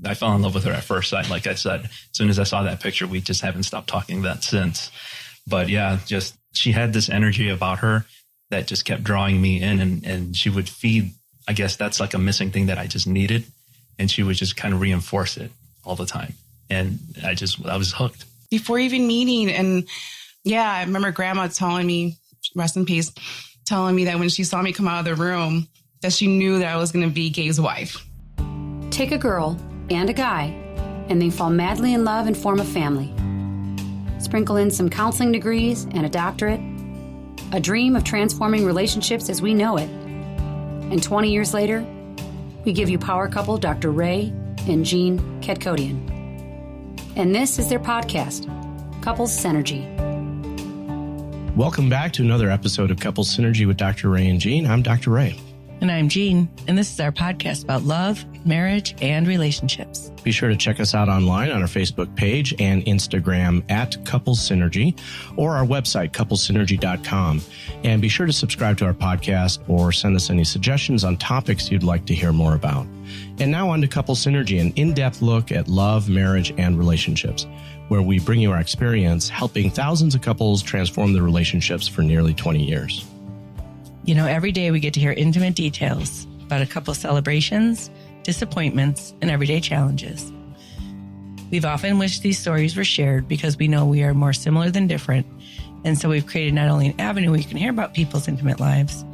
I fell in love with her at first sight. Like I said, as soon as I saw that picture, we just haven't stopped talking that since. But yeah, just she had this energy about her that just kept drawing me in, and she would feed. I guess that's like a missing thing that I just needed. And she would just kind of reinforce it all the time. And I was hooked. Before even meeting. And yeah, I remember Grandma telling me, rest in peace, telling me that when she saw me come out of the room, that she knew that I was going to be Gabe's wife. Take a girl and a guy, and they fall madly in love and form a family. Sprinkle in some counseling degrees and a doctorate, a dream of transforming relationships as we know it. And 20 years later, we give you power couple Dr. Ray and Jean Ketkodian. And this is their podcast, Couples Synergy. Welcome back to another episode of Couples Synergy with Dr. Ray and Jean. I'm Dr. Ray. And I'm Jean, and this is our podcast about love, marriage, and relationships. Be sure to check us out online on our Facebook page and Instagram at Couples Synergy, or our website, couplesynergy.com. And be sure to subscribe to our podcast or send us any suggestions on topics you'd like to hear more about. And now on to Couples Synergy, an in-depth look at love, marriage, and relationships, where we bring you our experience helping thousands of couples transform their relationships for nearly 20 years. You know, every day we get to hear intimate details about a couple's celebrations, disappointments, and everyday challenges. We've often wished these stories were shared because we know we are more similar than different. And so we've created not only an avenue where you can hear about people's intimate lives,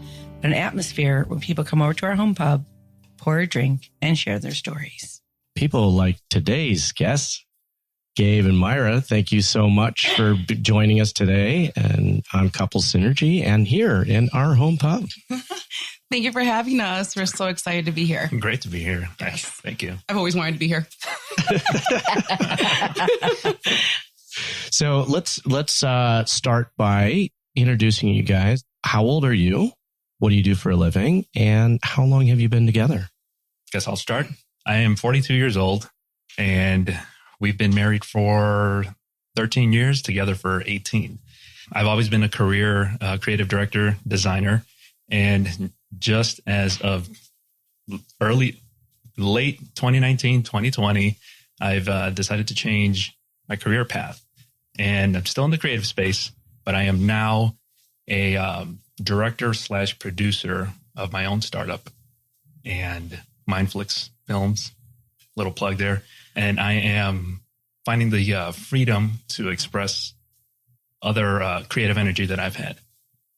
but an atmosphere where people come over to our home pub, pour a drink, and share their stories. People like today's guests, Gabe and Myra, thank you so much for joining us today and on Couples Synergy and here in our home pub. Thank you for having us. We're so excited to be here. Great to be here. Yes. Thank you. I've always wanted to be here. So let's start by introducing you guys. How old are you? What do you do for a living? And how long have you been together? Guess I'll start. I am 42 years old, and we've been married for 13 years, together for 18. I've always been a career creative director, designer, and just as of late 2019, 2020, I've decided to change my career path. And I'm still in the creative space, but I am now a director/producer of my own startup and Mindflix Films, little plug there. And I am finding the freedom to express other creative energy that I've had.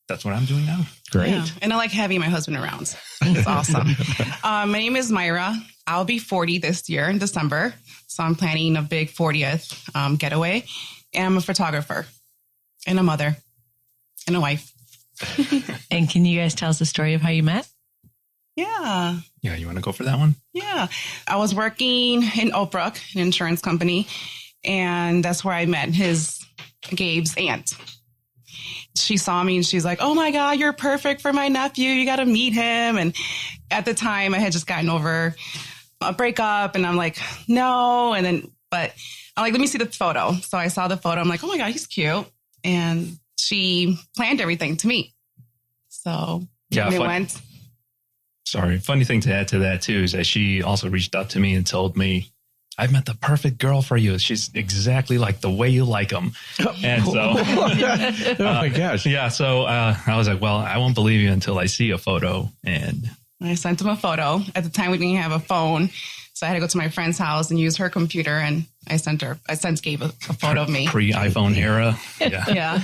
That's what I'm doing now. Great. Yeah. And I like having my husband around. It's awesome. My name is Myra. I'll be 40 this year in December. So I'm planning a big 40th getaway. And I'm a photographer and a mother and a wife. And can you guys tell us the story of how you met? Yeah. Yeah, you want to go for that one? Yeah. I was working in Oak Brook, an insurance company, and that's where I met Gabe's aunt. She saw me and she's like, "Oh my God, you're perfect for my nephew. You got to meet him." And at the time I had just gotten over a breakup and I'm like, no. But I'm like, let me see the photo. So I saw the photo. I'm like, oh my God, he's cute. And she planned everything to meet. So yeah, it went. Sorry. Funny thing to add to that too is that she also reached out to me and told me, "I've met the perfect girl for you. She's exactly like the way you like them." And so, oh my gosh. Yeah. So I was like, well, I won't believe you until I see a photo. And I sent him a photo. At the time, we didn't have a phone. So I had to go to my friend's house and use her computer. And I sent Gabe a photo of me. Pre-iPhone era. Yeah. Yeah.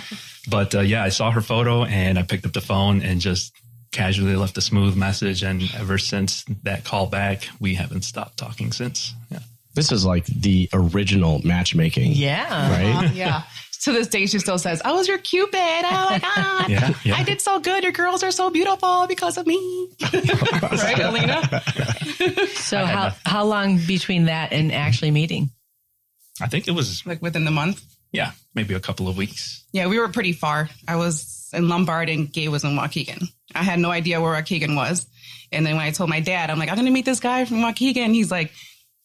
But I saw her photo and I picked up the phone and just casually left a smooth message. And ever since that call back, we haven't stopped talking since. Yeah. This is like the original matchmaking. Yeah. Right? Yeah. To this day, she still says, "I was your Cupid. Oh my God. Yeah. I did so good. Your girls are so beautiful because of me." Right, Alina? So how long between that and actually meeting? I think it was Like within the month? Yeah, maybe a couple of weeks. Yeah, we were pretty far. I was in Lombard and Gabe was in Waukegan. I had no idea where Waukegan was. And then when I told my dad, I'm like, "I'm going to meet this guy from Waukegan." He's like,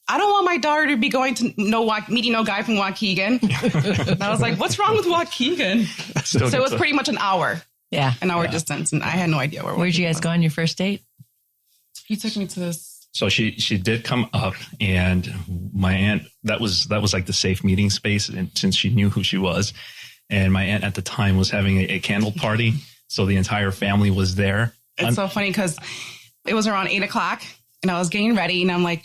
"I don't want my daughter to be going to meeting no guy from Waukegan." And I was like, "What's wrong with Waukegan?" So it was pretty much an hour distance. And I had no idea where. Where'd you guys go on your first date? He took me to this So she did come up, and my aunt, that was like the safe meeting space, and since she knew who she was, and my aunt at the time was having a candle party, so the entire family was there. It's so funny because it was around 8:00, and I was getting ready, and I'm like,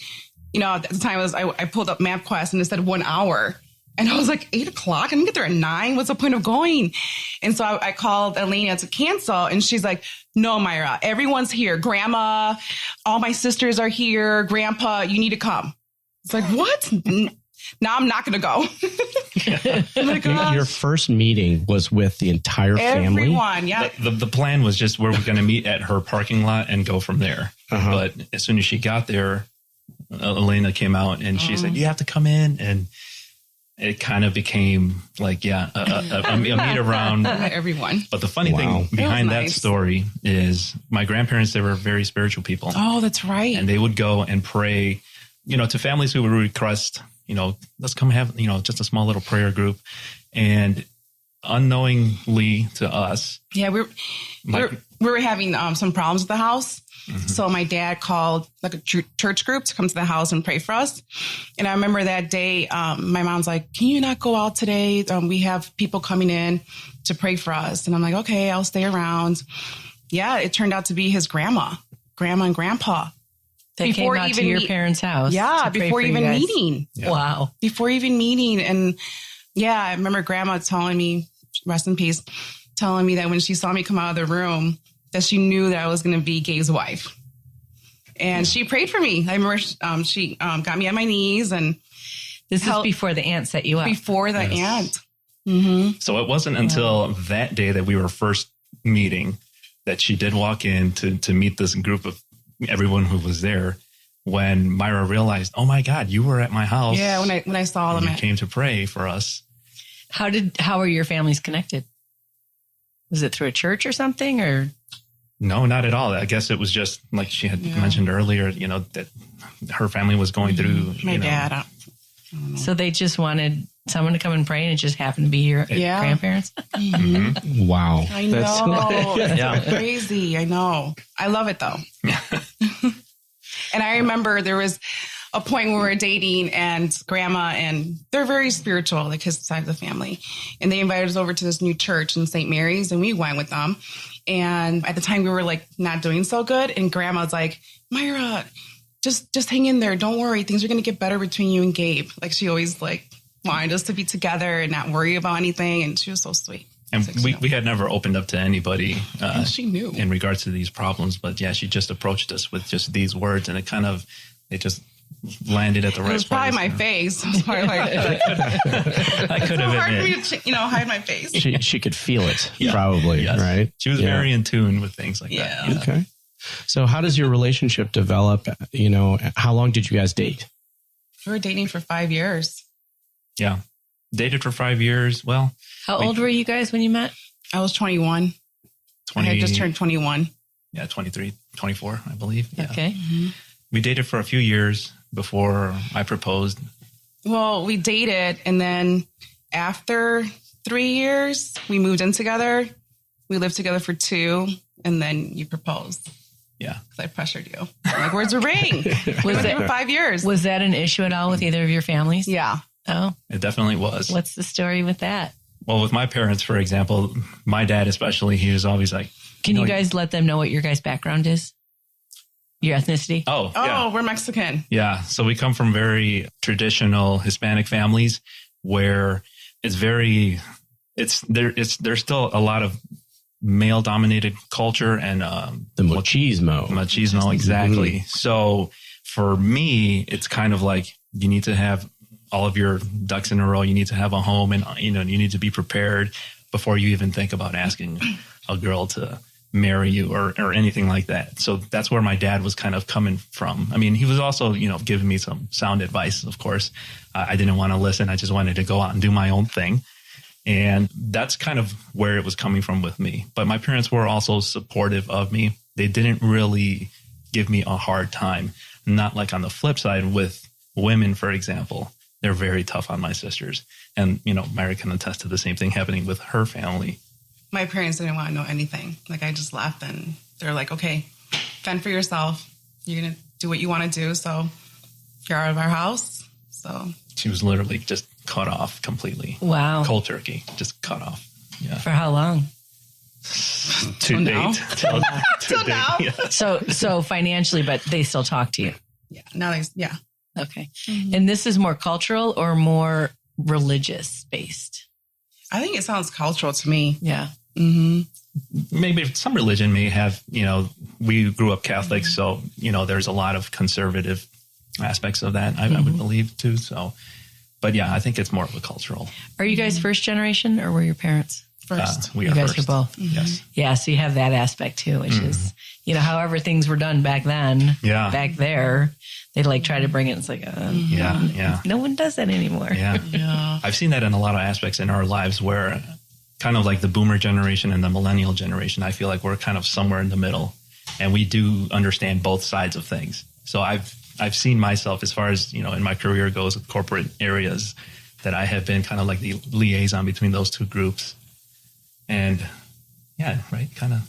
at the time I pulled up MapQuest, and it said 1 hour. And I was like, 8:00? I didn't get there at 9. What's the point of going? And so I called Elena to cancel. And she's like, no, Myra, everyone's here. Grandma, all my sisters are here. Grandpa, you need to come. It's like, what? Now I'm not going to go. Oh my gosh. Your first meeting was with the entire family? Everyone, yeah. The plan was just we're going to meet at her parking lot and go from there. But as soon as she got there, Elena came out and she said, you have to come in. And it kind of became like, a meet around everyone. But the funny thing behind that story is my grandparents, they were very spiritual people. Oh, that's right. And they would go and pray, to families who would request, let's come have, just a small little prayer group. And unknowingly to us. Yeah, we were having some problems with the house. Mm-hmm. So my dad called like a church group to come to the house and pray for us. And I remember that day, my mom's like, can you not go out today? We have people coming in to pray for us. And I'm like, okay, I'll stay around. Yeah, it turned out to be his grandma and grandpa. They came out to your parents' house. Yeah, before even meeting. Yeah. Wow. Before even meeting. And yeah, I remember grandma telling me, rest in peace, telling me that when she saw me come out of the room, that she knew that I was going to be Gabe's wife. And she prayed for me. I remember she got me on my knees. And this is before the aunt set you up. Before the aunt. Mm-hmm. So it wasn't until that day that we were first meeting that she did walk in to meet this group of everyone who was there, when Myra realized, oh my God, you were at my house. Yeah, when I saw them. You came to pray for us. How are your families connected? Was it through a church or something, or? No, not at all. I guess it was just like she had mentioned earlier, that her family was going through. My dad. I don't know. So they just wanted someone to come and pray, and it just happened to be your grandparents? Mm-hmm. Wow. I know. It's crazy. I know. I love it, though. And I remember there was a point when we were dating, and grandma, and they're very spiritual, like his side of the family. And they invited us over to this new church in St. Mary's, and we went with them. And at the time we were like not doing so good. And grandma's like, Myra, just hang in there. Don't worry. Things are going to get better between you and Gabe. Like she always like wanted us to be together and not worry about anything. And she was so sweet. And we had never opened up to anybody she knew in regards to these problems. But yeah, she just approached us with just these words, and it just landed at the right place. It was probably my face. I was probably like, I could have hard for me to, hide my face. She could feel it, probably, right? She was very in tune with things like that. Yeah. Okay. So how does your relationship develop? How long did you guys date? We were dating for 5 years. Yeah. Dated for 5 years. Well, how old were you guys when you met? I was 21. I had just turned 21. Yeah, 23, 24, I believe. Yeah. Okay. Mm-hmm. We dated for a few years before I proposed. Well, we dated, and then after 3 years, we moved in together. We lived together for 2, and then you proposed. Yeah. Because I pressured you. I'm like, where's the ring? Was it for 5 years? Was that an issue at all with either of your families? Yeah. Oh. It definitely was. What's the story with that? Well, with my parents, for example, my dad especially, he was always like... Can you guys let them know what your guys' background is? Your ethnicity? Oh, yeah. Oh, we're Mexican. Yeah. So we come from very traditional Hispanic families where there's still a lot of male dominated culture and the machismo. Machismo, exactly. Mm-hmm. So for me, it's kind of like you need to have all of your ducks in a row. You need to have a home, and you need to be prepared before you even think about asking a girl to marry you or anything like that. So that's where my dad was kind of coming from. I mean, he was also, giving me some sound advice, of course. I didn't want to listen. I just wanted to go out and do my own thing. And that's kind of where it was coming from with me. But my parents were also supportive of me. They didn't really give me a hard time. Not like on the flip side with women, for example. They're very tough on my sisters. And, Myra can attest to the same thing happening with her family. My parents didn't want to know anything. Like I just left, and they're like, okay, fend for yourself. You're going to do what you want to do. So you're out of our house. So She was literally just cut off completely. Wow. Cold turkey, just cut off. Yeah. For how long? To now. date. Till date, now. yeah. So financially, but they still talk to you. yeah, now yeah. Okay. And this is more cultural or more religious based? I think it sounds cultural to me. Yeah. Mm-hmm. Maybe some religion may have, we grew up Catholic, so, there's a lot of conservative aspects of that, I would believe too. So, but yeah, I think it's more of a cultural. Are you guys first generation or were your parents? First. We You are guys first. are both. Yes. Yeah. So you have that aspect too, which is, however things were done back then, Yeah. back there, they try to bring it. It's like, Yeah. no one does that anymore. Yeah. Yeah. I've seen that in a lot of aspects in our lives where kind of like the boomer generation and the millennial generation, I feel like we're kind of somewhere in the middle and we do understand both sides of things. So I've seen myself as far as, in my career goes with corporate areas that I have been kind of like the liaison between those two groups. And yeah, right. Kind of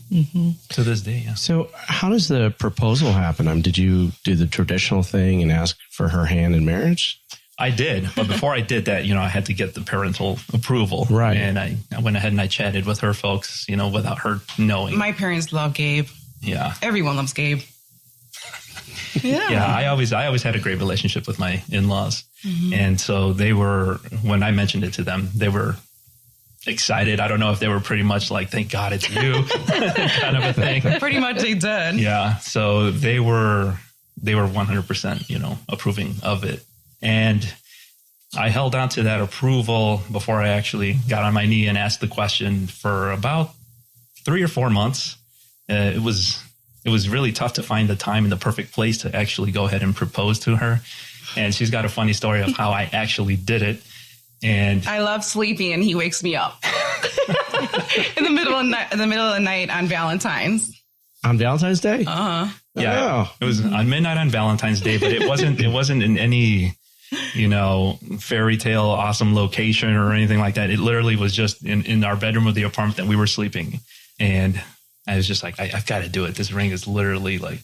to this day. Yeah. So how does the proposal happen? Did you do the traditional thing and ask for her hand in marriage? I did. But before I did that, I had to get the parental approval. Right. And I went ahead and I chatted with her folks, without her knowing. My parents love Gabe. Yeah. Everyone loves Gabe. Yeah. Yeah. I always had a great relationship with my in-laws. And so when I mentioned it to them, they were excited. I don't know if they were pretty much like, thank God it's you kind of a thing. Pretty much they did. Yeah. So they were 100%, approving of it. And I held on to that approval before I actually got on my knee and asked the question for about 3 or 4 months. It was really tough to find the time and the perfect place to actually go ahead and propose to her. And she's got a funny story of how I actually did it. And I love sleeping and he wakes me up in the middle of the night on Valentine's. On Valentine's Day? Uh-huh. yeah, Oh. it was on midnight on Valentine's Day, but it wasn't in any, fairy tale awesome location or anything like that. It literally was just in our bedroom of the apartment that we were sleeping. And I was just like, I've got to do it. This ring is literally like,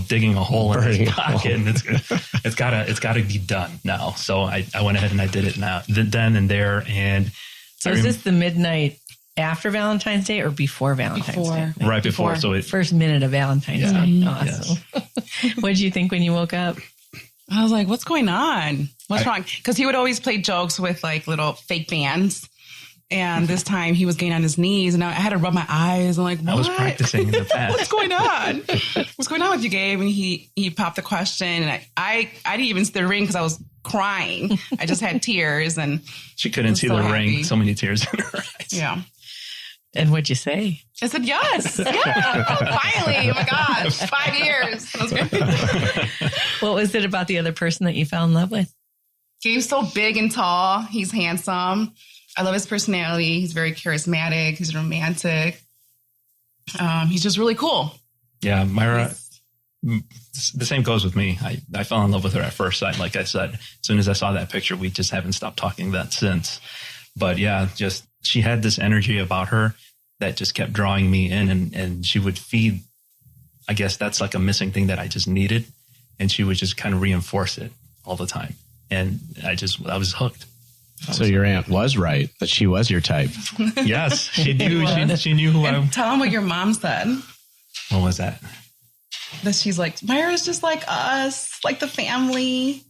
digging a hole in his pocket, and it's gotta be done now. So I went ahead and I did it then and there. And So is this the midnight after Valentine's Day or before Valentine's Day? right before. So it, First minute of Valentine's Yeah. Day. Awesome. What did you think when you woke up? I was like, what's going on? What's wrong? Because he would always play jokes with like little fake bands. And this time he was getting on his knees and I had to rub my eyes. I'm like, what? I was practicing in the past. What's going on? What's going on with you, Gabe? And he popped the question and I didn't even see the ring because I was crying. I just had tears and She couldn't see so the happy. ring. So many tears in her eyes. yeah. And what'd you say? I said, yes. Yeah. Finally. Oh my gosh. 5 years. That was great. What was it about the other person that you fell in love with? Gabe's so big and tall. He's handsome. I love his personality. He's very charismatic. He's romantic. He's just really cool. Yeah, Myra, the same goes with me. I fell in love with her at first sight. Like I said, as soon as I saw that picture, we just haven't stopped talking that since. But yeah, just she had this energy about her that just kept drawing me in and she would feed. I guess that's like a missing thing that I just needed. And she would just kind of reinforce it all the time. And I was hooked. So your aunt was right, that she was your type. Yes, she knew. She knew who I. Tell him what your mom said. What was that? That she's like, Myra's just like us, like the family.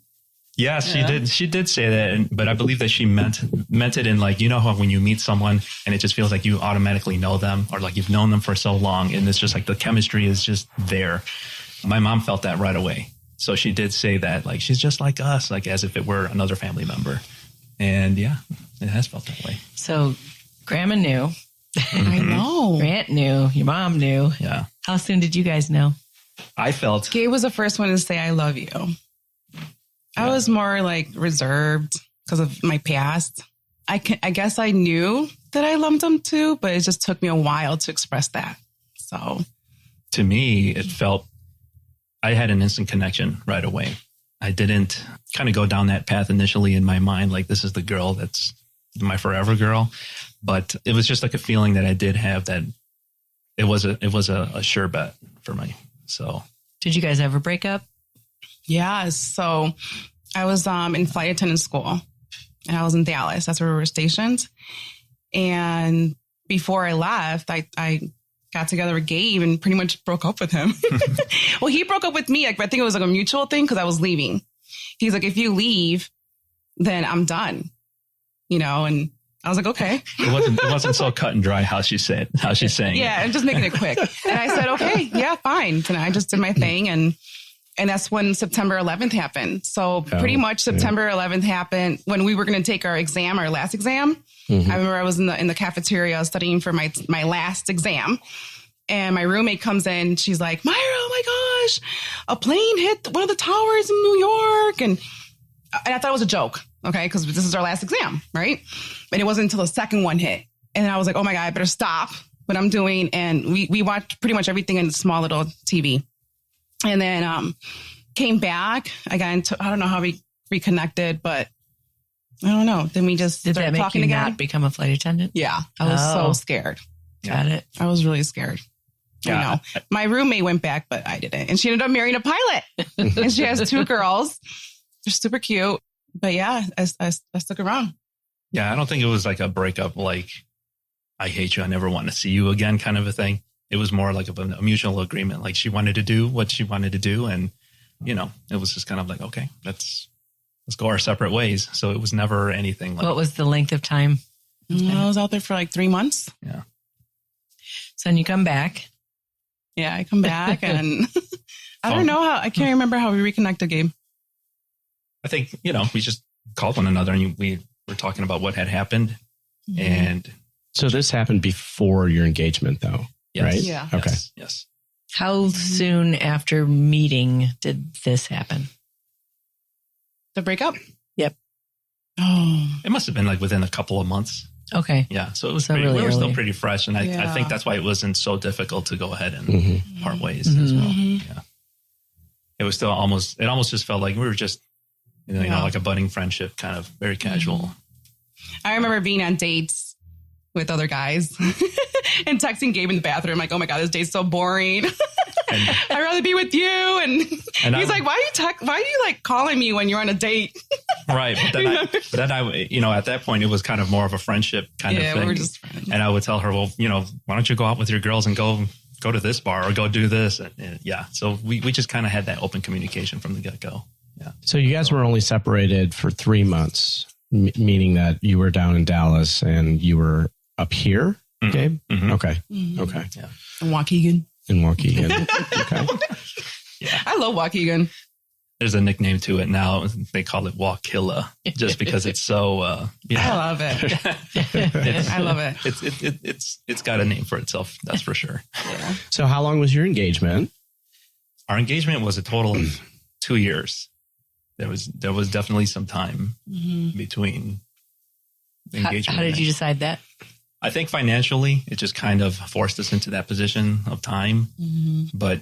Yes, she did. She did say that, but I believe that she meant it in like, how when you meet someone and it just feels like you automatically know them or like you've known them for so long and it's just like the chemistry is just there. My mom felt that right away. So she did say that like she's just like us, like as if it were another family member. And yeah, it has felt that way. So grandma knew, I know. your aunt knew, your mom knew. Yeah. How soon did you guys know? I felt Gabe was the first one to say, I love you. I was more like reserved because of my past. I guess I knew that I loved him too, but it just took me a while to express that. So to me, it felt I had an instant connection right away. I didn't kind of go down that path initially in my mind, like this is the girl that's my forever girl. But it was just like a feeling that I did have that it was a sure bet for me. So Did you guys ever break up? Yeah. So I was in flight attendant school, and I was in Dallas. That's where we were stationed. And before I left, I got together with Gabe and pretty much broke up with him. Well, he broke up with me. I think it was like a mutual thing because I was leaving. He's like, if you leave, then I'm done, and I was like, okay. It wasn't so cut and dry how she's saying yeah, I'm just making it quick. And I said, okay, yeah, fine. And I just did my thing. And that's when September 11th happened. So pretty much September 11th happened when we were going to take our last exam. I remember I was in the cafeteria studying for my last exam. And my roommate comes in. She's like, Myra, oh my gosh, a plane hit one of the towers in New York. And I thought it was a joke. Okay. Because this is our last exam. Right. And it wasn't until the second one hit. And I was like, oh my God, I better stop what I'm doing. And we watched pretty much everything in the small little TV. And then came back. I got into, I don't know how we reconnected, but I don't know. Then we just Did started that make talking you again. not become a flight attendant? Yeah. I was so scared. Got it. I was really scared. Yeah. My roommate went back, but I didn't. And she ended up marrying a pilot. And she has 2 girls. They're super cute. But yeah, I stuck around. Yeah, I don't think it was like a breakup, like, I hate you, I never want to see you again kind of a thing. It was more like a mutual agreement. Like, she wanted to do what she wanted to do. And, it was just kind of like, okay, let's go our separate ways. So it was never anything like. What was the length of time? I was out there for like 3 months. Yeah. So then you come back. Yeah, I come back and I don't know I can't remember how we reconnected, Gabe. I think, we just called one another and we were talking about what had happened. Mm-hmm. And so this happened before your engagement though, yes, right? Yeah. Okay. Yes. How soon after meeting did this happen? The breakup? Yep. Oh. It must have been like within a couple of months. Okay. Yeah. So it was really we were still early. pretty fresh. And I think that's why it wasn't so difficult to go ahead and part ways as well. Yeah. It was still almost just felt like we were just, like a budding friendship, kind of very casual. I remember being on dates with other guys and texting Gabe in the bathroom, like, oh my God, this date's so boring. I'd rather be with you. And he's like, why are you like calling me when you're on a date? Right. But then I, at that point, it was kind of more of a friendship kind of thing. Yeah, we were just friends. And I would tell her, well, why don't you go out with your girls and go to this bar or go do this? And yeah. So we just kind of had that open communication from the get-go. Yeah. So you guys were only separated for 3 months, meaning that you were down in Dallas and you were up here, Gabe? Mm-hmm. Okay. Mm-hmm. Okay. Yeah. In Waukegan. Okay. Yeah. I love Waukegan. There's a nickname to it now. They call it Waukilla, just because it's so. I love it. I love it. It's got a name for itself. That's for sure. Yeah. So how long was your engagement? Our engagement was a total of 2 years. There was definitely some time between the engagement. How did you decide that? I think financially, it just kind of forced us into that position of time. Mm-hmm. But,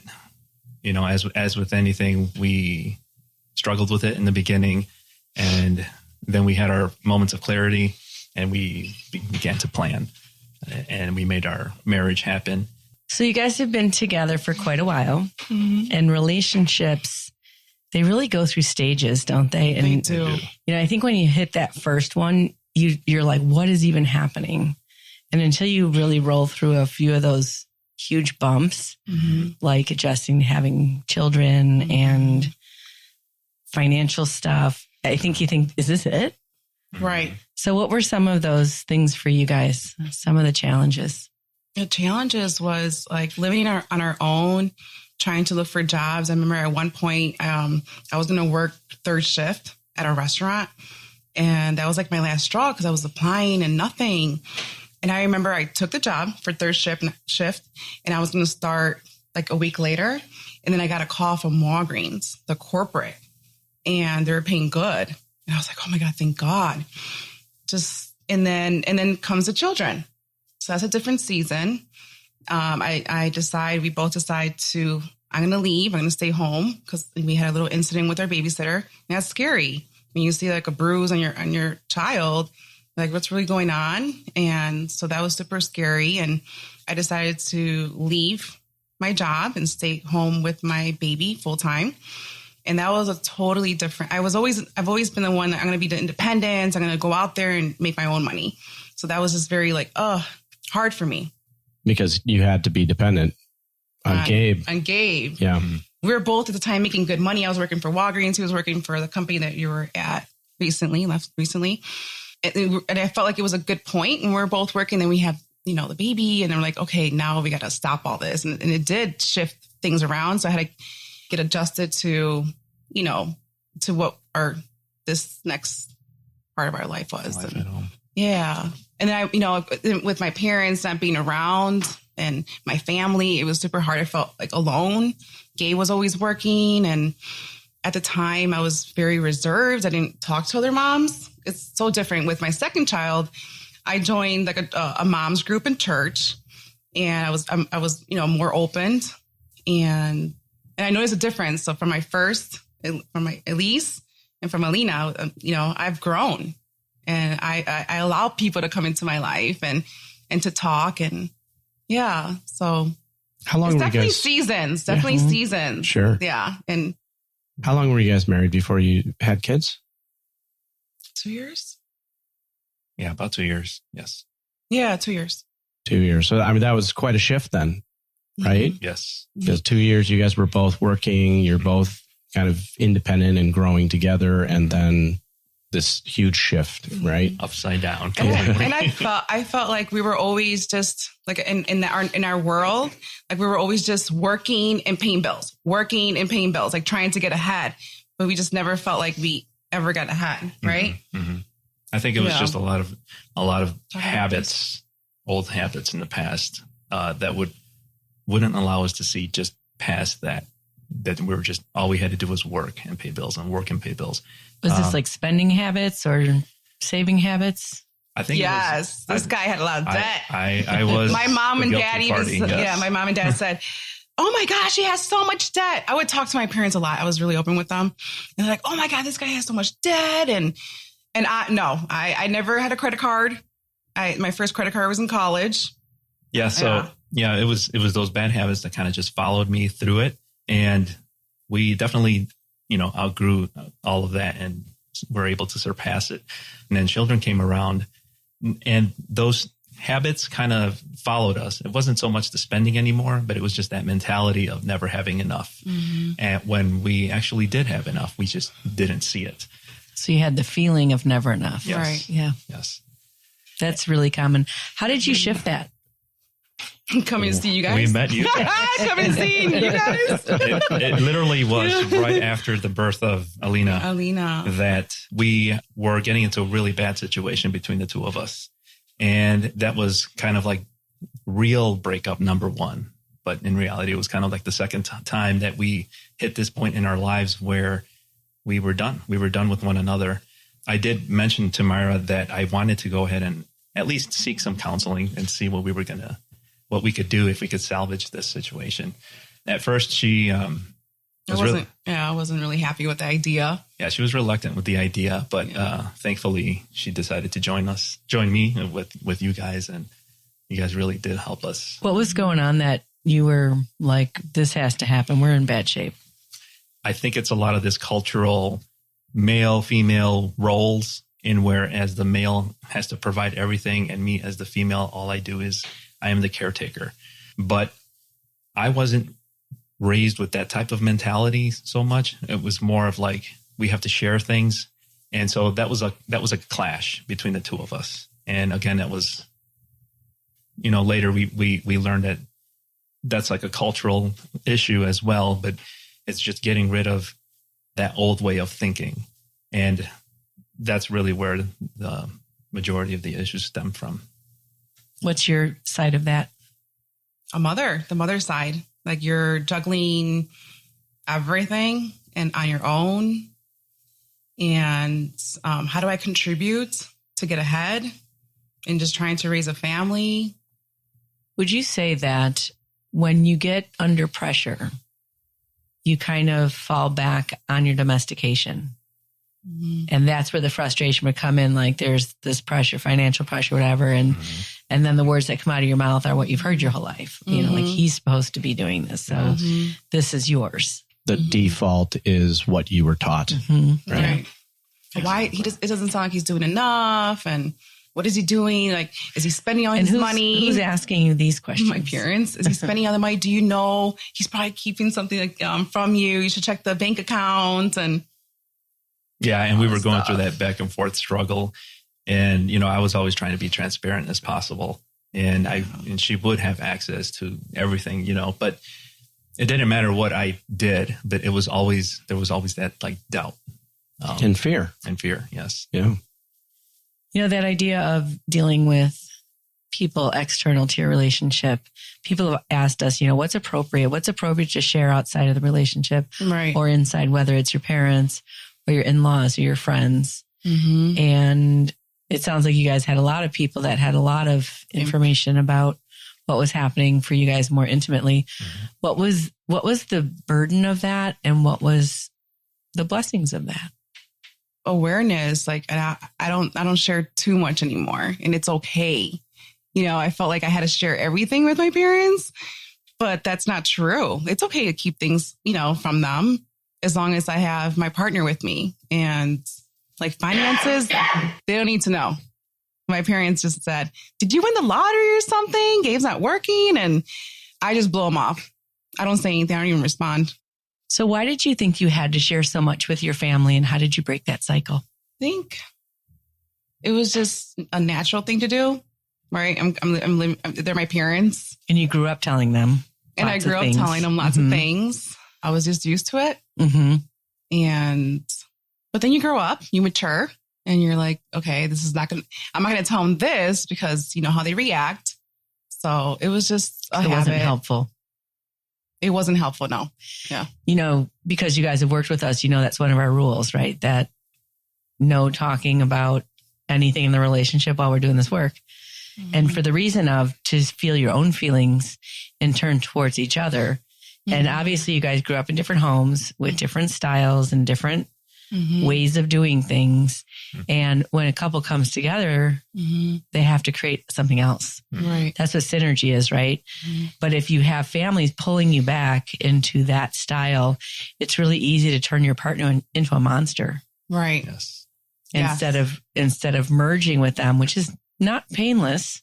as with anything, we struggled with it in the beginning. And then we had our moments of clarity and we began to plan. And we made our marriage happen. So you guys have been together for quite a while. Mm-hmm. And relationships, they really go through stages, don't they? And, they do. I think when you hit that first one, you're like, what is even happening? And until you really roll through a few of those huge bumps, like adjusting to having children and financial stuff, I think you think, is this it? Right. So what were some of those things for you guys? Some of the challenges? The challenges was like living on our own, trying to look for jobs. I remember at one point, I was going to work third shift at a restaurant. And that was like my last straw because I was applying and nothing. And I remember I took the job for third shift and I was going to start like a week later. And then I got a call from Walgreens, the corporate, and they were paying good. And I was like, oh my God, thank God. And then comes the children. So that's a different season. We both decide to, I'm going to leave. I'm going to stay home because we had a little incident with our babysitter. And that's scary. When you see like a bruise on your child, like what's really going on? And so that was super scary. And I decided to leave my job and stay home with my baby full time. And that was a totally different, I've always been the one that I'm going to be the independent. I'm going to go out there and make my own money. So that was just very like, hard for me. Because you had to be dependent on Gabe. On Gabe. Yeah. We were both at the time making good money. I was working for Walgreens. He was working for the company that you were at left recently. And I felt like it was a good point. And we were both working. Then we have, the baby. And they're like, okay, now we got to stop all this. And it did shift things around. So I had to get adjusted to, to what this next part of our life was. Life at home. Yeah. And then with my parents not being around and my family, it was super hard. I felt like alone. Gabe was always working. And at the time I was very reserved. I didn't talk to other moms. It's so different with my second child. I joined like a mom's group in church, and I was more open, and I noticed a difference. So from my Elise and from Alina, I've grown, and I allow people to come into my life and to talk, and yeah. So how long were you guys? Seasons. Sure. Yeah. And how long were you guys married before you had kids? 2 years. Yeah, about 2 years. Yes. Yeah, 2 years. 2 years. So, that was quite a shift then, right? Mm-hmm. Yes. Because 2 years, you guys were both working. You're both kind of independent and growing together. And then this huge shift, right? Upside down. And I felt like we were always just like in our world, like we were always just working and paying bills, like trying to get ahead. But we just never felt like we ever got ahead, right? Mm-hmm. Mm-hmm. I think it was just a lot of habits, old habits in the past that wouldn't allow us to see just past that we were just, all we had to do was work and pay bills and work and pay bills. Was this like spending habits or saving habits? I think yes. This guy had a lot of debt. I was my mom and daddy. Yes. My mom and dad said, "Oh my gosh, he has so much debt." I would talk to my parents a lot. I was really open with them, and they're like, "Oh my God, this guy has so much debt." And I never had a credit card. My first credit card was in college. Yeah. So it was those bad habits that kind of just followed me through it. And we definitely, outgrew all of that and were able to surpass it. And then children came around, and those habits kind of followed us. It wasn't so much the spending anymore, but it was just that mentality of never having enough. Mm-hmm. And when we actually did have enough, we just didn't see it. So you had the feeling of never enough. Yes. Right. Yeah. Yes. That's really common. How did you shift that? Coming to see you guys. We met you guys. Coming to see you guys. It literally was right after the birth of Alina that we were getting into a really bad situation between the two of us. And that was kind of like real breakup number one. But in reality, it was kind of like the second time that we hit this point in our lives where we were done. We were done with one another. I did mention to Myra that I wanted to go ahead and at least seek some counseling and see what we could do if we could salvage this situation. At first, she I wasn't really happy with the idea. Yeah, she was reluctant with the idea, but thankfully she decided to join me with you guys, and you guys really did help us. What was going on that you were like, this has to happen? We're in bad shape. I think it's a lot of this cultural male-female roles, in whereas the male has to provide everything, and me as the female, all I do is I am the caretaker. But I wasn't raised with that type of mentality so much. It was more of like, we have to share things. And so that was a clash between the two of us. And again, that was, later we learned that that's like a cultural issue as well, but it's just getting rid of that old way of thinking. And that's really where the majority of the issues stem from. What's your side of that? The mother side. Like you're juggling everything and on your own. And how do I contribute to get ahead and just trying to raise a family? Would you say that when you get under pressure, you kind of fall back on your domestication? Mm-hmm. And that's where the frustration would come in. Like there's this pressure, financial pressure, whatever. And And then the words that come out of your mouth are what you've heard your whole life. You know, like he's supposed to be doing this. So this is yours. The default is what you were taught. Right. Why it doesn't sound like he's doing enough. And what is he doing? Like, is he spending all his money? Who's asking you these questions? My parents. Is he spending all the money? Do you know he's probably keeping something like from you? You should check the bank account. And yeah, and we were going through that back and forth struggle. And, you know, I was always trying to be transparent as possible. And she would have access to everything, you know, but it didn't matter what I did, but there was always that like doubt. And fear. And fear, yes. Yeah. You know, that idea of dealing with people external to your relationship, people have asked us, you know, what's appropriate to share outside of the relationship or inside, whether it's your parents or your in-laws or your friends. And it sounds like you guys had a lot of people that had a lot of information about what was happening for you guys more intimately. What was the burden of that, and what was the blessings of that? Awareness. Like, I don't share too much anymore, and it's okay. You know, I felt like I had to share everything with my parents, but that's not true. It's okay to keep things, you know, from them as long as I have my partner with me. And like finances, they don't need to know. My parents just said, "Did you win the lottery or something? Gabe's not working." And I just blow them off. I don't say anything. I don't even respond. So why did you think you had to share so much with your family, and how did you break that cycle? I think it was just a natural thing to do, right? They're my parents. And you grew up telling them. And I grew up telling them lots of things. I was just used to it. But then you grow up, you mature, and you're like, okay, I'm not going to tell them this because you know how they react. So it was just a habit. It wasn't helpful. It wasn't helpful, no. Yeah. You know, because you guys have worked with us, you know, that's one of our rules, right? That no talking about anything in the relationship while we're doing this work. And for the reason of to feel your own feelings and turn towards each other. And obviously you guys grew up in different homes with different styles and different ways of doing things. And when a couple comes together, they have to create something else. Right. That's what synergy is, right? But if you have families pulling you back into that style, it's really easy to turn your partner into a monster. Right. Yes. Instead of merging with them, which is not painless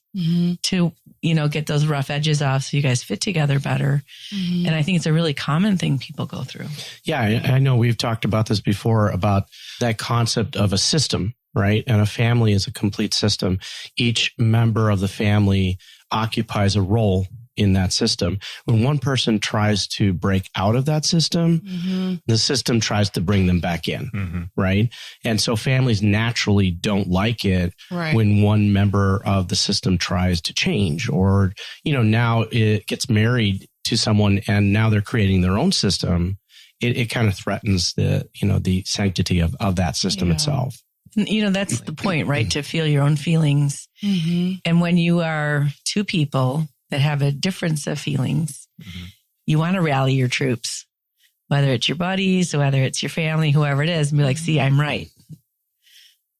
to, you know, get those rough edges off so you guys fit together better. And I think it's a really common thing people go through. Yeah, I know we've talked about this before, about that concept of a system, right? And a family is a complete system. Each member of the family occupies a role in that system. When one person tries to break out of that system, the system tries to bring them back in, right? And so families naturally don't like it when one member of the system tries to change, or, you know, now it gets married to someone and now they're creating their own system. It kind of threatens the, you know, the sanctity of that system itself. You know, that's the point, right? To feel your own feelings. And when you are two people that have a difference of feelings, you want to rally your troops, whether it's your buddies, or whether it's your family, whoever it is, and be like, see, I'm right.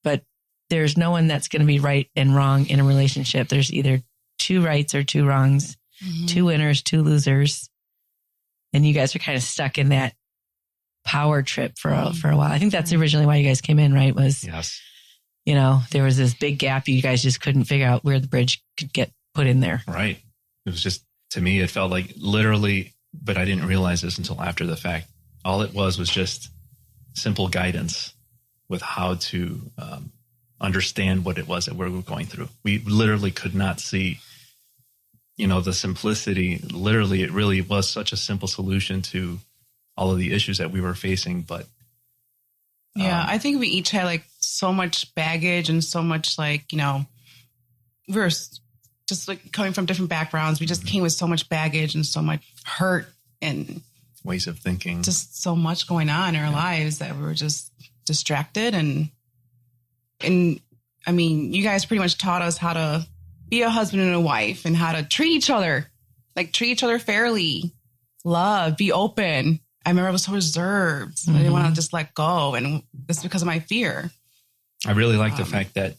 But there's no one that's going to be right and wrong in a relationship. There's either two rights or two wrongs, two winners, two losers. And you guys are kind of stuck in that power trip for a while. I think that's originally why you guys came in, right? Was, you know, there was this big gap. You guys just couldn't figure out where the bridge could get put in there. Right. It was just, to me, it felt like literally, but I didn't realize this until after the fact. All it was just simple guidance with how to understand what it was that we were going through. We literally could not see, you know, the simplicity. Literally, it really was such a simple solution to all of the issues that we were facing. But I think we each had like so much baggage and so much, like, you know, we were just like coming from different backgrounds. We just came with so much baggage and so much hurt and ways of thinking. Just so much going on in our lives that we were just distracted. And I mean, you guys pretty much taught us how to be a husband and a wife and how to treat each other fairly, love, be open. I remember I was so reserved. I didn't want to just let go. And this is because of my fear. I really like the fact that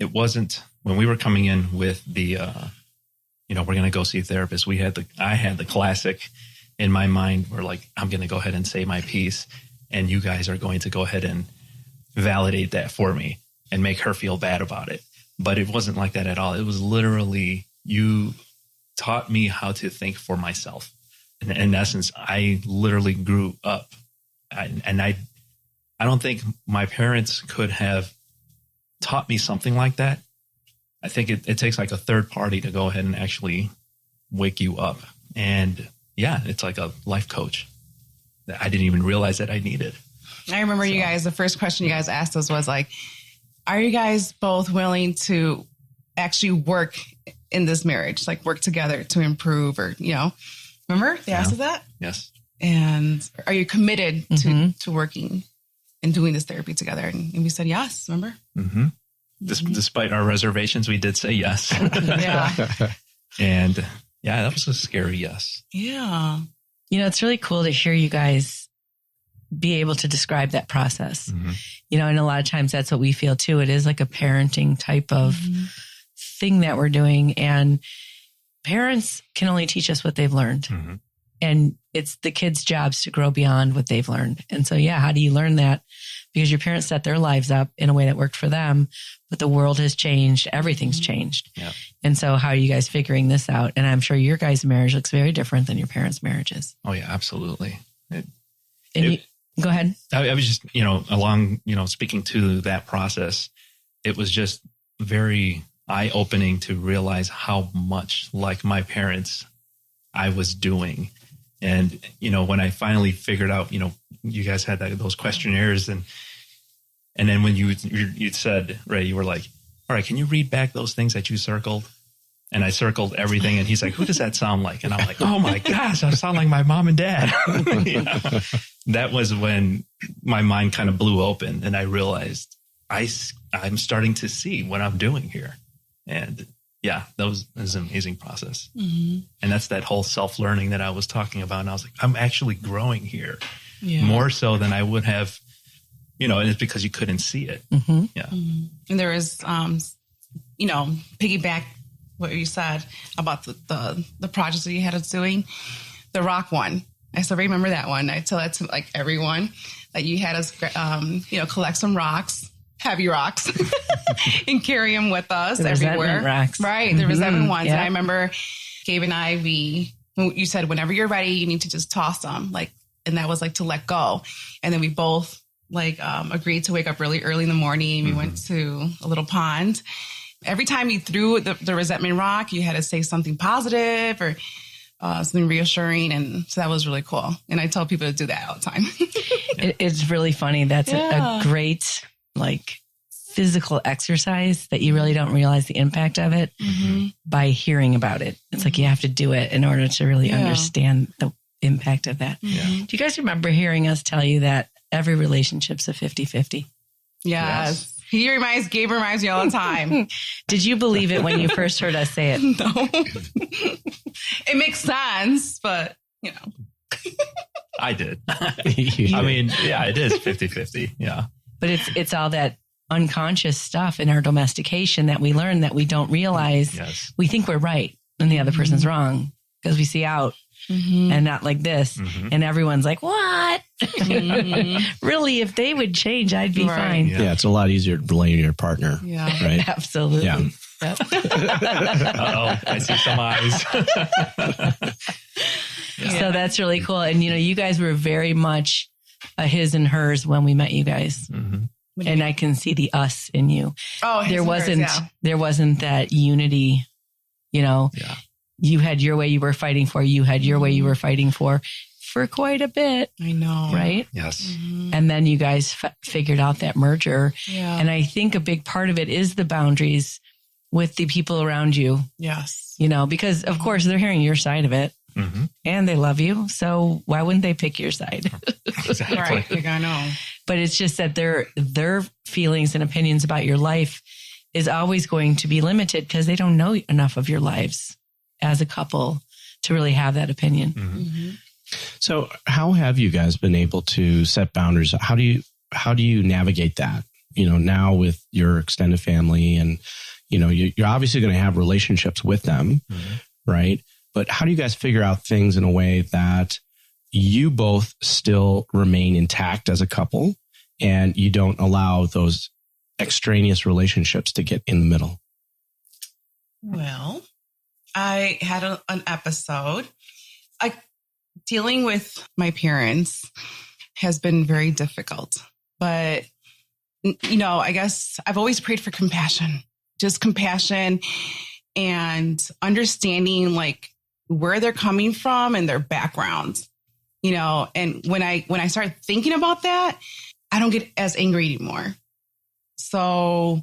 it wasn't when we were coming in with the, we're going to go see a therapist. I had the classic in my mind where like, I'm going to go ahead and say my piece, and you guys are going to go ahead and validate that for me and make her feel bad about it. But it wasn't like that at all. It was literally, you taught me how to think for myself. In essence, I literally grew up, and I don't think my parents could have taught me something like that. I think it takes like a third party to go ahead and actually wake you up. And yeah, it's like a life coach that I didn't even realize that I needed. I remember you guys, the first question you guys asked us was like, are you guys both willing to actually work in this marriage, like work together to improve, or, remember they asked us that? Yes. And are you committed to working and doing this therapy together? And we said, yes, remember? Mm-hmm. Despite our reservations, we did say yes. Yeah. And yeah, that was a scary yes. Yeah. It's really cool to hear you guys be able to describe that process. Mm-hmm. And a lot of times that's what we feel too. It is like a parenting type of thing that we're doing. And parents can only teach us what they've learned. Mm-hmm. And it's the kids' jobs to grow beyond what they've learned. And so, how do you learn that? Because your parents set their lives up in a way that worked for them, but the world has changed. Everything's changed. Yeah. And so how are you guys figuring this out? And I'm sure your guys' marriage looks very different than your parents' marriages. Oh yeah, absolutely. Go ahead. I was just, along, speaking to that process, it was just very eye-opening to realize how much like my parents I was doing. And, when I finally figured out, you guys had those questionnaires, and then when you said, Ray, you were like, all right, can you read back those things that you circled? And I circled everything, and he's like, who does that sound like? And I'm like, oh my gosh, I sound like my mom and dad. That was when my mind kind of blew open, and I realized I'm starting to see what I'm doing here. And yeah, that was an amazing process. Mm-hmm. And that's that whole self-learning that I was talking about. And I was like, I'm actually growing here more so than I would have, and it's because you couldn't see it. Mm-hmm. Yeah. Mm-hmm. And there is, piggyback what you said about the projects that you had us doing, the rock one. I still remember that one. I tell that to like everyone that you had us, collect some rocks, heavy rocks, and carry them with us everywhere. Rocks. Right. The resentment ones. Yeah. And I remember Gabe and I, you said, whenever you're ready, you need to just toss them. And that was like to let go. And then we both agreed to wake up really early in the morning. We went to a little pond. Every time you threw the resentment rock, you had to say something positive or something reassuring. And so that was really cool. And I tell people to do that all the time. It's really funny. That's a great, physical exercise that you really don't realize the impact of it by hearing about it. It's like you have to do it in order to really understand the impact of that. Yeah. Do you guys remember hearing us tell you that every relationship's a 50-50? Yes. Gabe reminds me all the time. Did you believe it when you first heard us say it? No. It makes sense, but, I did. I mean, yeah, it is 50-50. Yeah. But it's all that unconscious stuff in our domestication that we learn that we don't realize. Yes. We think we're right and the other person's wrong because we see out and not like this. Mm-hmm. And everyone's like, what? Really, if they would change, I'd be fine. Yeah, it's a lot easier to blame your partner. Yeah. Right? Absolutely. Yeah. Yep. Uh-oh, I see some eyes. So that's really cool. And, you guys were very much a his and hers when we met you guys. Mm-hmm. And I can see the us in you. Oh, there wasn't that unity, Yeah. You had your way you were fighting for. You had your way you were fighting for quite a bit. I know. Right? Yes. Mm-hmm. And then you guys figured out that merger. Yeah. And I think a big part of it is the boundaries with the people around you. Yes. Because of course they're hearing your side of it and they love you. So why wouldn't they pick your side? Exactly. Right. I know. But it's just that their feelings and opinions about your life is always going to be limited because they don't know enough of your lives as a couple to really have that opinion. Mm-hmm. Mm-hmm. So how have you guys been able to set boundaries? How do you navigate that? now with your extended family and, you're obviously going to have relationships with them, right? But how do you guys figure out things in a way that you both still remain intact as a couple and you don't allow those extraneous relationships to get in the middle? Well, I had an episode. Dealing with my parents has been very difficult, but I guess I've always prayed for compassion, just compassion and understanding like where they're coming from and their backgrounds, and when I start thinking about that, I don't get as angry anymore. So,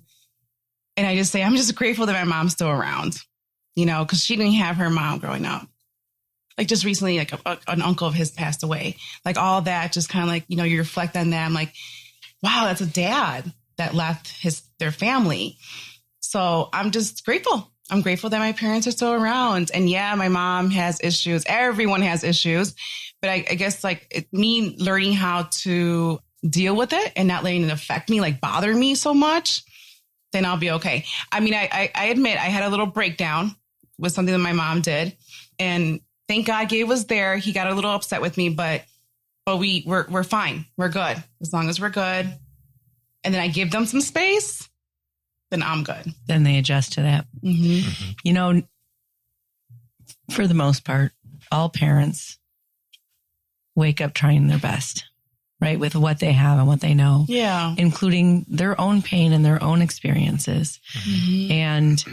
and I just say, I'm just grateful that my mom's still around, because she didn't have her mom growing up. Like just recently, like an uncle of his passed away, like all that, just kind of like, you reflect on that. I'm like, wow, that's a dad that left their family. So I'm just grateful. I'm grateful that my parents are still around. And yeah, my mom has issues. Everyone has issues. But I guess like me learning how to deal with it and not letting it affect me, like bother me so much, then I'll be okay. I mean, I admit I had a little breakdown with something that my mom did. And thank God Gabe was there. He got a little upset with me, but we're fine. We're good. As long as we're good. And then I give them some space, then I'm good. Then they adjust to that. Mm-hmm. For the most part, all parents wake up trying their best, right? With what they have and what they know. Yeah. Including their own pain and their own experiences. Mm-hmm. And,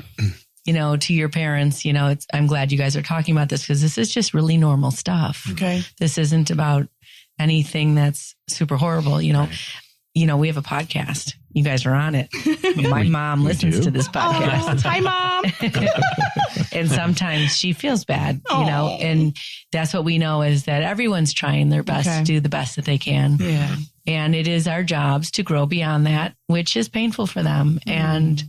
to your parents, I'm glad you guys are talking about this because this is just really normal stuff. Okay. This isn't about anything that's super horrible. Right. We have a podcast. You guys are on it. My mom listens to this podcast. Oh, hi, Mom. And sometimes she feels bad, and that's what we know is that everyone's trying their best to do the best that they can. Yeah. And it is our jobs to grow beyond that, which is painful for them. And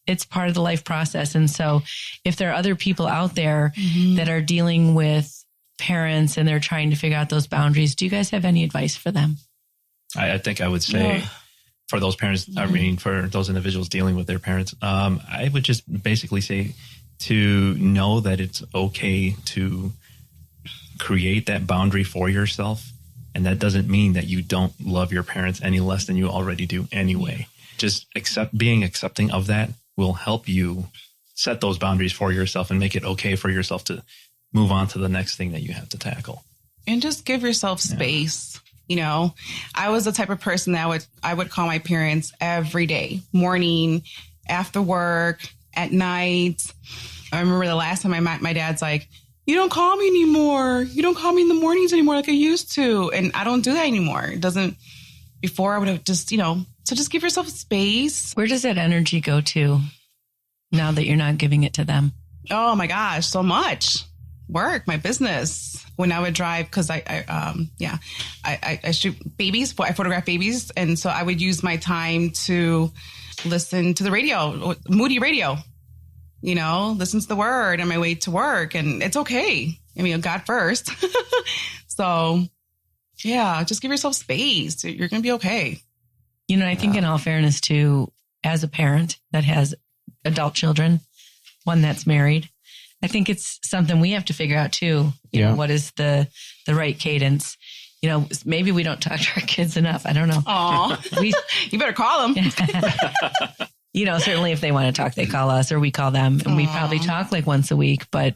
it's part of the life process. And so if there are other people out there that are dealing with parents and they're trying to figure out those boundaries, do you guys have any advice for them? I think I would say for those parents, for those individuals dealing with their parents, I would just basically say to know that it's okay to create that boundary for yourself. And that doesn't mean that you don't love your parents any less than you already do anyway. Just being accepting of that will help you set those boundaries for yourself and make it okay for yourself to move on to the next thing that you have to tackle. And just give yourself space. I was the type of person that I would call my parents every day, morning, after work, at night. I remember the last time my dad's like, you don't call me anymore. You don't call me in the mornings anymore like I used to. And I don't do that anymore. Before I would have just, so just give yourself space. Where does that energy go to now that you're not giving it to them? Oh my gosh, so much. Work, my business. When I would drive, because I shoot babies, I photograph babies. And so I would use my time to listen to the radio, Moody radio, listen to the word on my way to work. And it's okay. I mean, God first. So yeah, just give yourself space. You're going to be okay. I think in all fairness too, as a parent that has adult children, one that's married, I think it's something we have to figure out too. You know, what is the right cadence? Maybe we don't talk to our kids enough. I don't know. Aw, you better call them. Certainly if they want to talk, they call us or we call them, and we probably talk like once a week, but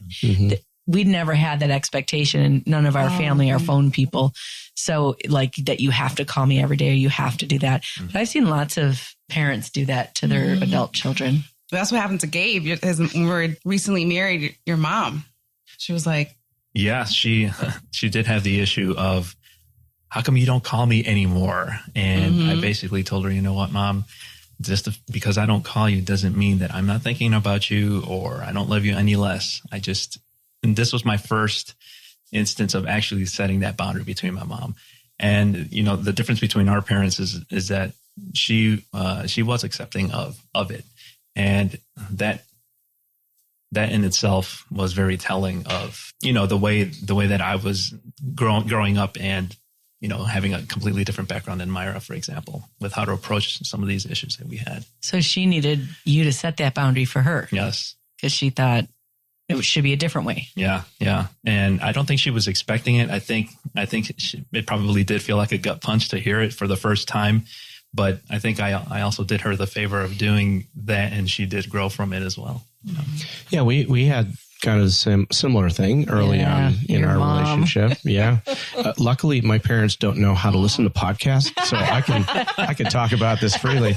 we'd never had that expectation, and none of our family are phone people. So like that you have to call me every day or you have to do that. But I've seen lots of parents do that to their adult children. That's what happened to Gabe. When we were recently married, your mom, she was like, yeah, she did have the issue of, how come you don't call me anymore? And I basically told her, you know what, Mom, just because I don't call you doesn't mean that I'm not thinking about you or I don't love you any less. And this was my first instance of actually setting that boundary between my mom. And, the difference between our parents is that she was accepting of it. And that in itself was very telling of, the way that I was growing up and having a completely different background than Myra, for example, with how to approach some of these issues that we had. So she needed you to set that boundary for her. Yes. Because she thought it should be a different way. Yeah. Yeah. And I don't think she was expecting it. I think it probably did feel like a gut punch to hear it for the first time. But I think I also did her the favor of doing that, and she did grow from it as well. Yeah, we had kind of the similar thing early on in our relationship. Yeah. Luckily, my parents don't know how to listen to podcasts, so I can talk about this freely.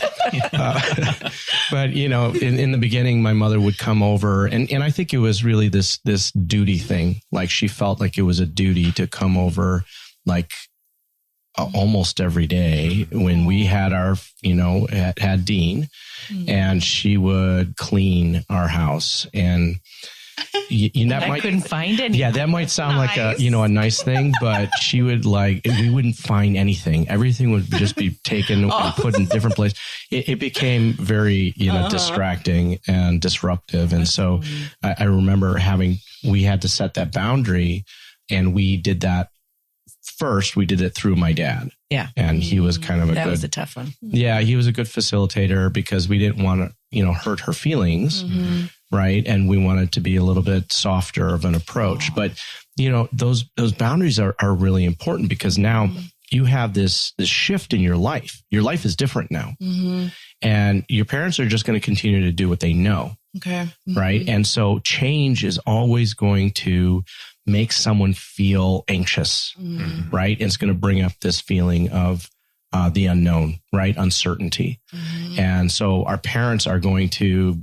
But in the beginning, my mother would come over, and I think it was really this duty thing. Like she felt like it was a duty to come over, like almost every day when we had our, had Dean, and she would clean our house. And I couldn't find anything. Yeah, that might sound like a nice thing, but she would we wouldn't find anything. Everything would just be taken and put in different places. It became very, distracting and disruptive. And so I remember we had to set that boundary, and we did that. First, we did it through my dad. Yeah. And he was kind of that was a tough one. Yeah, he was a good facilitator because we didn't want to, hurt her feelings. Mm-hmm. Right. And we wanted to be a little bit softer of an approach. But, those boundaries are really important because now you have this shift in your life. Your life is different now. Mm-hmm. And your parents are just going to continue to do what they know. Okay. Mm-hmm. Right. And so change is always going to make someone feel anxious, right? And it's going to bring up this feeling of the unknown, right? Uncertainty. Mm-hmm. And so our parents are they're going to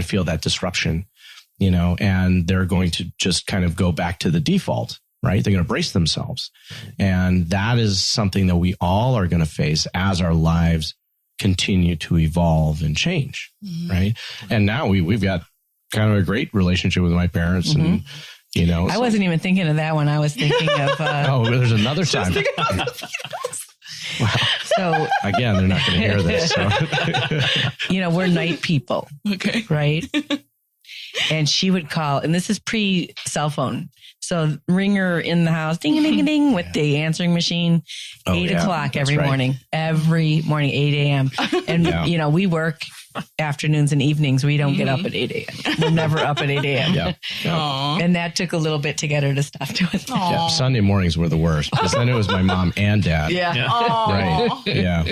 feel that disruption, and they're going to just kind of go back to the default, right? They're going to brace themselves. And that is something that we all are going to face as our lives continue to evolve and change, right? And now we've got kind of a great relationship with my parents and, I wasn't even thinking of that one. I was thinking of... there's another time. Wow. So again, they're not going to hear this. So. We're night people. Okay. Right? And she would call, and this is pre-cell phone. So ringer in the house, ding, ding, ding, with the answering machine, 8 o'clock every morning, 8 a.m. And, we work afternoons and evenings. We don't get up at 8 a.m. We're never up at 8 a.m. Yeah. And that took a little bit to get her to stop doing that. Yeah, Sunday mornings were the worst because then it was my mom and dad. Yeah. Right. Yeah.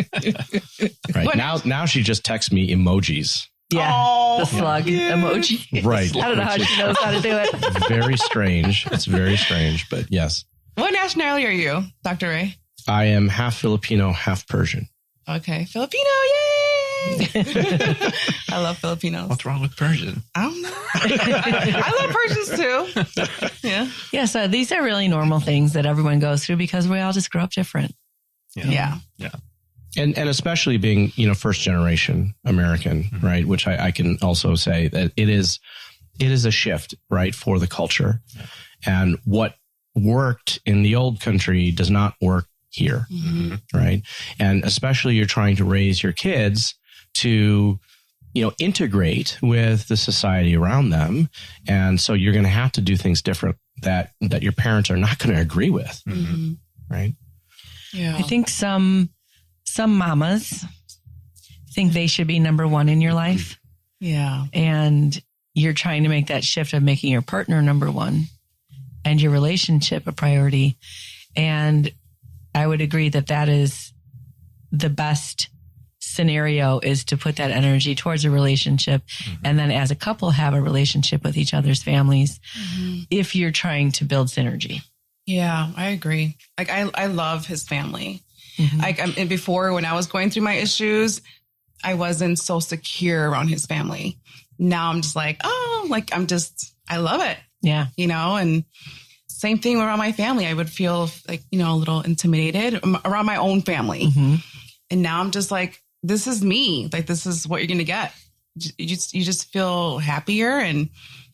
Right. Now she just texts me emojis. Yeah, the slug emoji. Right. I don't know how she knows how to do it. Very strange. It's very strange, but yes. What nationality are you, Dr. Ray? I am half Filipino, half Persian. Okay, Filipino, yay! I love Filipinos. What's wrong with Persian? I don't know. I love Persians too. Yeah. Yeah, so these are really normal things that everyone goes through because we all just grow up different. Yeah. And especially being, first generation American, right? Which I can also say that it is a shift, right, for the culture. Yeah. And what worked in the old country does not work here, right? And especially you're trying to raise your kids to, integrate with the society around them. And so you're going to have to do things different that your parents are not going to agree with, right? Yeah. I think some mamas think they should be number one in your life. Yeah. And you're trying to make that shift of making your partner number one and your relationship a priority. And I would agree that is the best scenario, is to put that energy towards a relationship. And then as a couple, have a relationship with each other's families if you're trying to build synergy. Yeah, I agree. Like I love his family. And before, when I was going through my issues, I wasn't so secure around his family. Now I'm just like, I love it. Yeah. And same thing around my family. I would feel like, a little intimidated around my own family. And now I'm just like, this is me. Like, this is what you're going to get. You just feel happier. And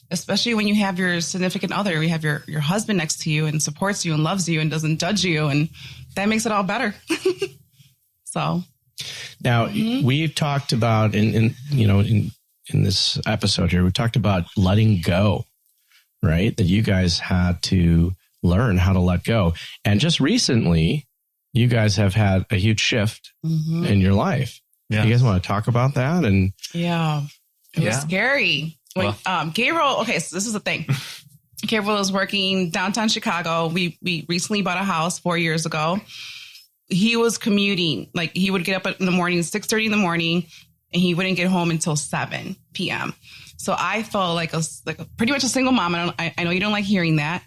especially when you have your significant other, you have your husband next to you and supports you and loves you and doesn't judge you. And that makes it all better. So now we've talked about in this episode here, we've talked about letting go, right? That you guys had to learn how to let go. And just recently, you guys have had a huge shift in your life. Yeah. You guys want to talk about that? And It was scary. When Gabriel, okay, so this is the thing. Gabriel was working downtown Chicago. We recently bought a house 4 years ago. He was commuting. Like, he would get up in the morning, 6:30 in the morning, and he wouldn't get home until 7 p.m. So I felt like a pretty much a single mom. I know you don't like hearing that,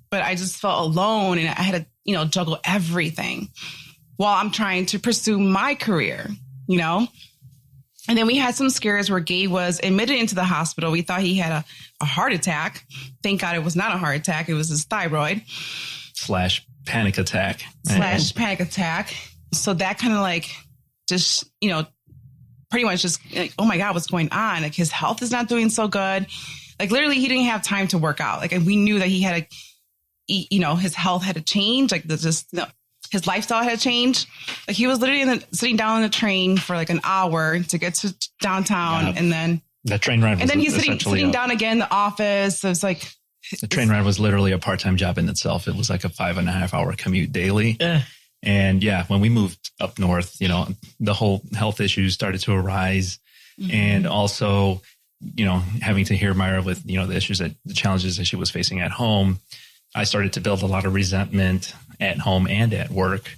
but I just felt alone, and I had to, juggle everything while I'm trying to pursue my career, And then we had some scares where Gabe was admitted into the hospital. We thought he had a heart attack. Thank God it was not a heart attack. It was his thyroid. / panic attack. / panic attack. So that kind of just, pretty much just like, oh my God, what's going on? Like, his health is not doing so good. Like, literally, he didn't have time to work out. Like, we knew that he had his health had to change. Like, his lifestyle had to change. Like, he was literally sitting down on the train for like an hour to get to downtown, and then the train ride. And then he's sitting down again in the office. So it's like the train ride was literally a part-time job in itself. It was like a 5.5 hour commute daily. And when we moved up north, the whole health issues started to arise, and also, having to hear Myra with the challenges that she was facing at home. I started to build a lot of resentment at home and at work.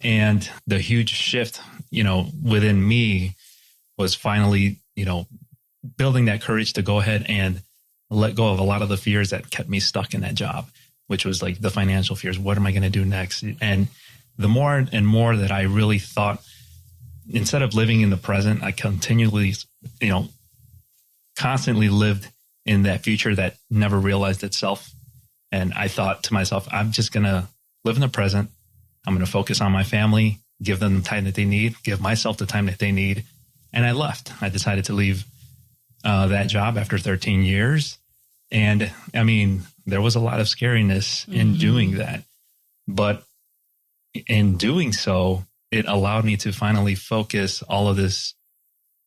And the huge shift, within me was finally, building that courage to go ahead and let go of a lot of the fears that kept me stuck in that job, which was like the financial fears. What am I going to do next? And the more and more that I really thought, instead of living in the present, I continually, constantly lived in that future that never realized itself. And I thought to myself, I'm just going to live in the present. I'm going to focus on my family, give them the time that they need, give myself the time that they need. And I left. I decided to leave that job after 13 years. And I mean, there was a lot of scariness in doing that. But in doing so, it allowed me to finally focus all of this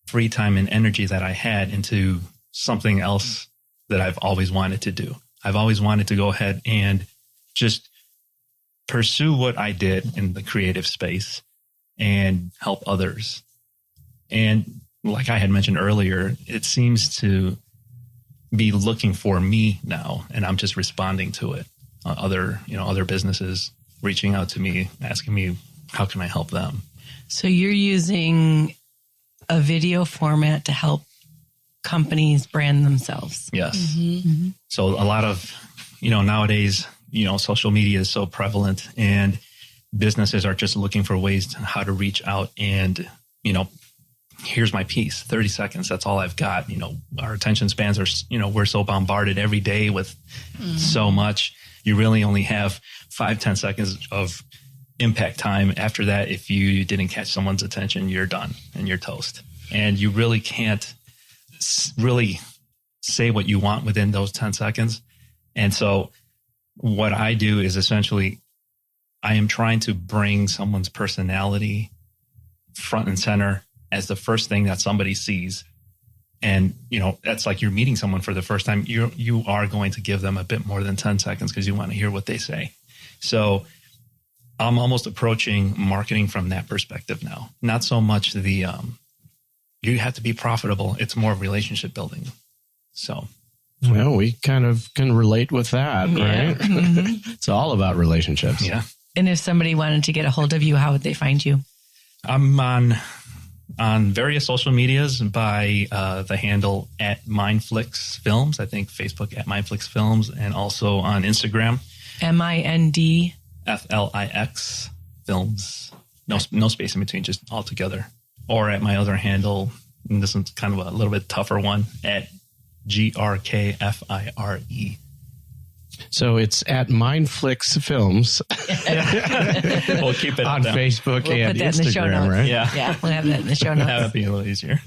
free time and energy that I had into something else that I've always wanted to do. I've always wanted to go ahead and just pursue what I did in the creative space and help others. And like I had mentioned earlier, it seems to be looking for me now, and I'm just responding to it. Other businesses reaching out to me, asking me, how can I help them? So you're using a video format to help companies brand themselves. Yes. So a lot of, nowadays, social media is so prevalent, and businesses are just looking for ways to how to reach out and, here's my piece, 30 seconds. That's all I've got. Our attention spans are, we're so bombarded every day with so much. You really only have 5-10 seconds of impact time. After that, if you didn't catch someone's attention, you're done and you're toast. And you really can't really say what you want within those 10 seconds. And so what I do is essentially, I am trying to bring someone's personality front and center as the first thing that somebody sees. And, that's like you're meeting someone for the first time. You are going to give them a bit more than 10 seconds because you want to hear what they say. So I'm almost approaching marketing from that perspective now. Not so much you have to be profitable. It's more relationship building. So. Well, we kind of can relate with that, right? It's all about relationships. Yeah. And if somebody wanted to get a hold of you, how would they find you? I'm on various social medias by the handle at Mindflix Films. I think Facebook at Mindflix Films, and also on Instagram. MIND FLIX Films. No space in between, just all together. Or at my other handle, and this one's kind of a little bit tougher one, at GRKFIRE. So it's at Mindflix Films. We'll keep it on Facebook we'll and put that Instagram, in the show notes. right? Yeah, we'll have that in the show notes. That would be a little easier.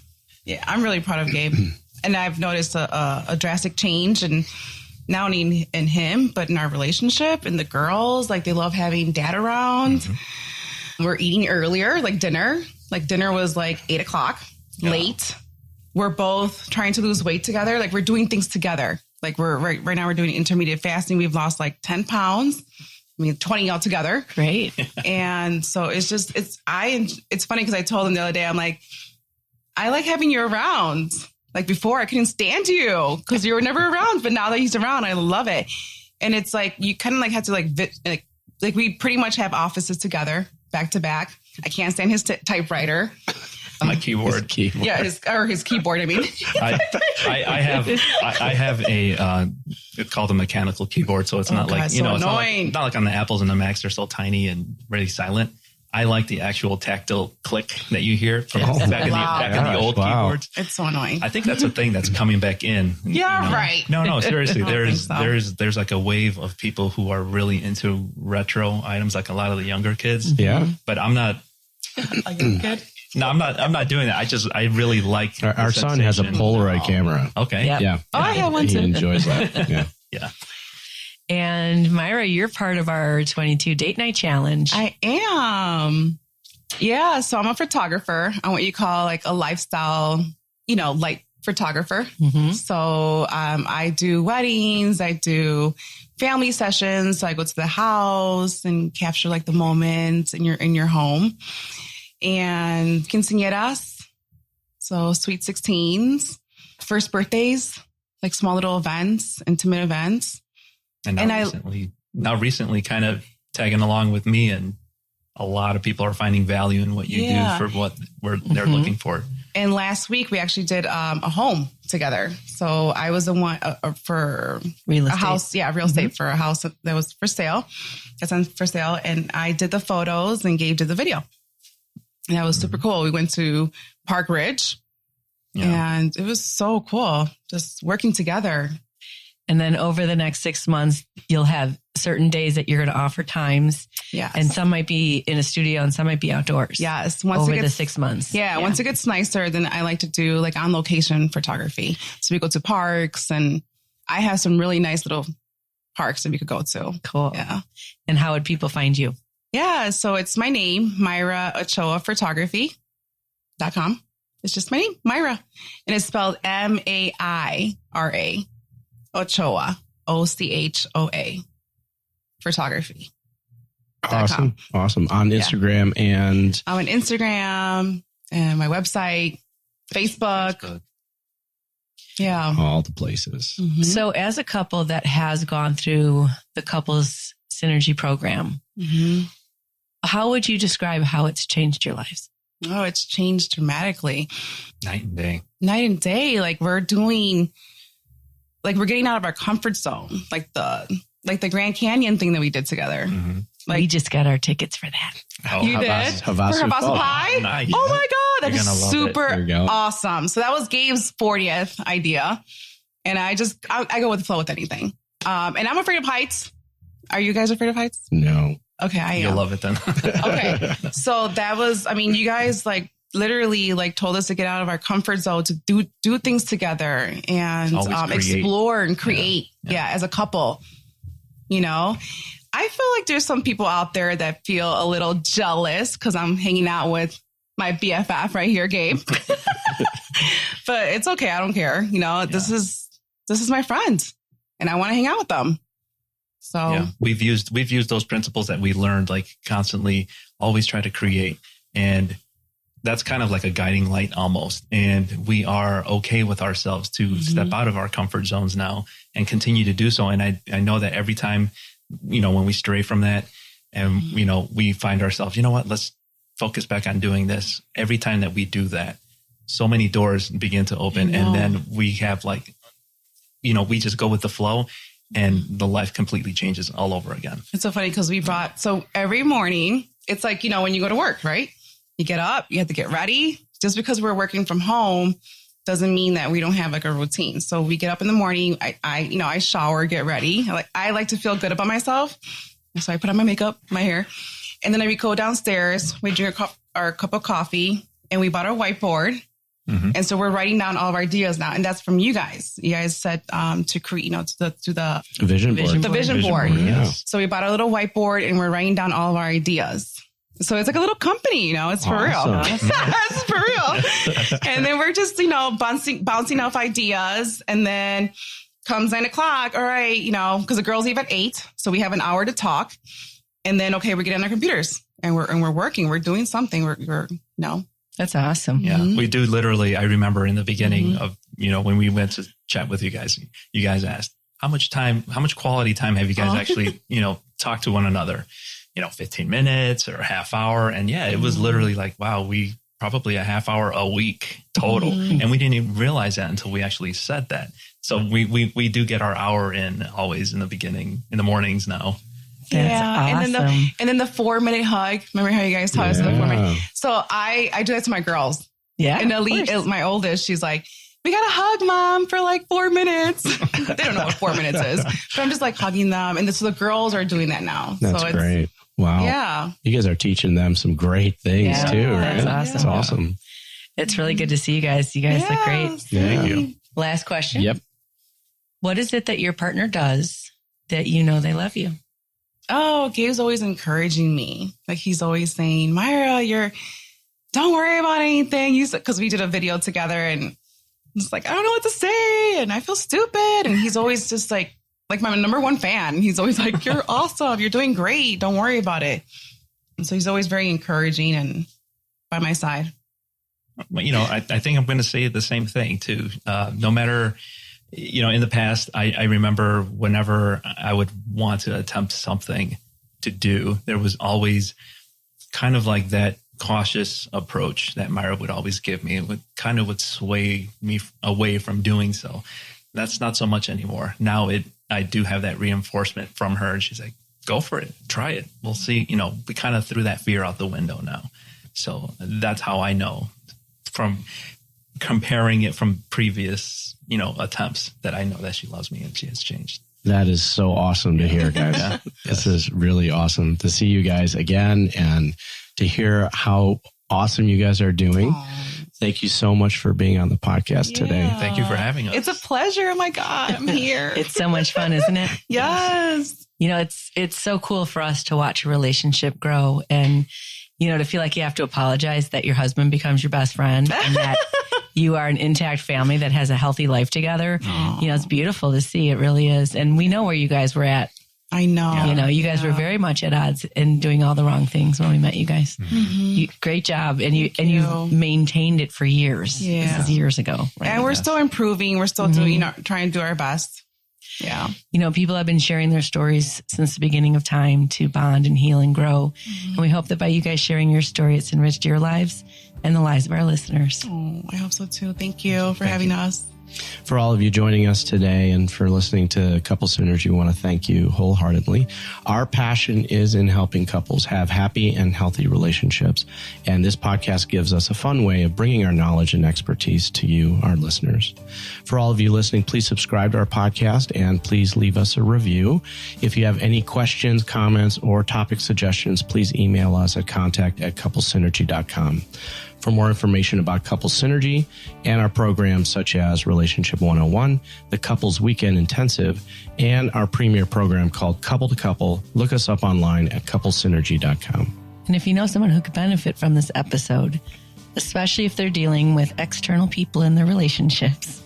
Yeah, I'm really proud of Gabe. And I've noticed a drastic change, and not only in him, but in our relationship and the girls. Like, they love having dad around. We're eating earlier, like dinner. Like, dinner was like 8 o'clock, late. We're both trying to lose weight together. Like, we're doing things together. Like, we're right now we're doing intermediate fasting. We've lost like 10 pounds 20 altogether. Great. And so it's funny because I told him the other day, I'm like, I like having you around. Like before, I couldn't stand you because you were never around. But now that he's around, I love it. And it's like, you kind of like have to like we pretty much have offices together back to back. I can't stand his typewriter. My keyboard. Yeah, his keyboard. I mean, I have a it's called a mechanical keyboard, so it's not like so annoying. It's not like on the Apples and the Macs. They're so tiny and really silent. I like the actual tactile click that you hear from back in the old keyboards. It's so annoying. I think that's a thing that's coming back in. Yeah, right. No, seriously. There's like a wave of people who are really into retro items, like a lot of the younger kids. Yeah. But I'm not. Good. No, I'm not doing that. I really like our son has a Polaroid camera. Okay. Yep. Yeah. Oh, I have one too. He enjoys that. Yeah. Yeah. And Myra, you're part of our 22 Date Night Challenge. I am. Yeah. So I'm a photographer. I'm what you call like a lifestyle, light photographer. Mm-hmm. So I do weddings. I do family sessions. So I go to the house and capture like the moments in your home. And quinceañeras. So sweet 16s, first birthdays, like small little events, intimate events. And now recently kind of tagging along with me, and a lot of people are finding value in what you do for what they're looking for. And last week we actually did a home together. So I was the one for real estate. A house, real estate for a house that was for sale. That's on for sale. And I did the photos and Gabe did the video. And that was super cool. We went to Park Ridge and it was so cool just working together. And then over the next 6 months, you'll have certain days that you're going to offer times. Yes. And some might be in a studio and some might be outdoors. Yes. Over the 6 months. Yeah. Once it gets nicer, then I like to do like on location photography. So we go to parks, and I have some really nice little parks that we could go to. Cool. Yeah. And how would people find you? Yeah. So it's my name, Myra Ochoa Photography.com. It's just my name, Myra. And it's spelled MAIRA. Ochoa, OCHOA, photography. Awesome. On Instagram and I'm on Instagram and my website, Facebook. Yeah. All the places. Mm-hmm. So as a couple that has gone through the Couples Synergy program, how would you describe how it's changed your lives? Oh, it's changed dramatically. Night and day. Like we're getting out of our comfort zone, like the Grand Canyon thing that we did together. Mm-hmm. Like, we just got our tickets for that. Oh, you did? Havasu Pie? Nice. Oh my God. That You're is super go. awesome. So that was Gabe's 40th idea. And I go with the flow with anything. And I'm afraid of heights. Are you guys afraid of heights? No. Okay, I am. You'll love it then. Okay. So that was, you guys like literally like told us to get out of our comfort zone, to do things together and explore and create. Yeah. As a couple, I feel like there's some people out there that feel a little jealous because I'm hanging out with my BFF right here, Gabe. But it's okay. I don't care. This is my friend and I want to hang out with them. So we've used those principles that we learned, like constantly always try to create. And that's kind of like a guiding light almost. And we are okay with ourselves to step out of our comfort zones now and continue to do so. And I know that every time, when we stray from that and, we find ourselves, let's focus back on doing this. Every time that we do that, so many doors begin to open. And then we have we just go with the flow and the life completely changes all over again. It's so funny because so every morning, it's like, when you go to work, right? You get up, you have to get ready. Just because we're working from home doesn't mean that we don't have like a routine. So we get up in the morning, I shower, get ready. I like to feel good about myself. And so I put on my makeup, my hair, and then we go downstairs, we drink our cup of coffee, and we bought our whiteboard. Mm-hmm. And so we're writing down all of our ideas now. And that's from you guys. You guys said to create, to the vision board. The vision board. Yes. So we bought a little whiteboard and we're writing down all of our ideas. So it's like a little company, it's for real. It's for real. And then we're just, bouncing off ideas. And then comes 9:00. All right, because the girls leave at 8. So we have an hour to talk. And then, okay, we get on our computers and we're working. We're doing something. We're That's awesome. Yeah. We do literally, I remember in the beginning of, when we went to chat with you guys asked, how much quality time have you guys actually, talked to one another? 15 minutes or a half hour. And it was literally like, wow, we probably a half hour a week total. And we didn't even realize that until we actually said that. So we do get our hour in always in the beginning, in the mornings now. That's awesome. And then the 4-minute hug. Remember how you guys taught us the 4 minute? So I do that to my girls. Yeah. And my oldest, she's like, we got to hug Mom for like 4 minutes. They don't know what 4 minutes is, but I'm just like hugging them. And so the girls are doing that now. That's great. Wow. Yeah. You guys are teaching them some great things too, right? That's awesome. That's awesome. It's really good to see you guys. You guys look great. Thank you. Last question. Yep. What is it that your partner does that they love you? Oh, Gabe's always encouraging me. Like he's always saying, Myra, don't worry about anything. Because we did a video together and it's like, I don't know what to say. And I feel stupid. And he's always just like my number one fan. He's always like, you're awesome. You're doing great. Don't worry about it. And so he's always very encouraging and by my side. I think I'm going to say the same thing too. No matter, in the past, I remember whenever I would want to attempt something to do, there was always kind of like that cautious approach that Myra would always give me. It would sway me away from doing so. That's not so much anymore. Now I do have that reinforcement from her. And she's like, go for it. Try it. We'll see. We kind of threw that fear out the window now. So that's how I know from comparing it from previous, attempts that I know that she loves me and she has changed. That is so awesome to hear, guys. This is really awesome to see you guys again and to hear how awesome you guys are doing. Thank you so much for being on the podcast today. Thank you for having us. It's a pleasure. Oh my God, I'm here. It's so much fun, isn't it? Yes. It's so cool for us to watch a relationship grow and, to feel like you have to apologize that your husband becomes your best friend and that you are an intact family that has a healthy life together. It's beautiful to see. It really is. And we know where you guys were at. I know. You guys were very much at odds and doing all the wrong things when we met you guys. Great job. And you've maintained it for years. Yeah. This is years ago. Right? And we're still improving. We're still doing, trying to do our best. Yeah. People have been sharing their stories since the beginning of time to bond and heal and grow. And we hope that by you guys sharing your story, it's enriched your lives and the lives of our listeners. Oh, I hope so too. Thank you for having us. For all of you joining us today and for listening to Couple Synergy, we want to thank you wholeheartedly. Our passion is in helping couples have happy and healthy relationships. And this podcast gives us a fun way of bringing our knowledge and expertise to you, our listeners. For all of you listening, please subscribe to our podcast and please leave us a review. If you have any questions, comments, or topic suggestions, please email us at contact@couplesynergy.com. For more information about Couple Synergy and our programs such as Relationship 101, the Couples Weekend Intensive, and our premier program called Couple to Couple, look us up online at couplesynergy.com. And if you know someone who could benefit from this episode, especially if they're dealing with external people in their relationships,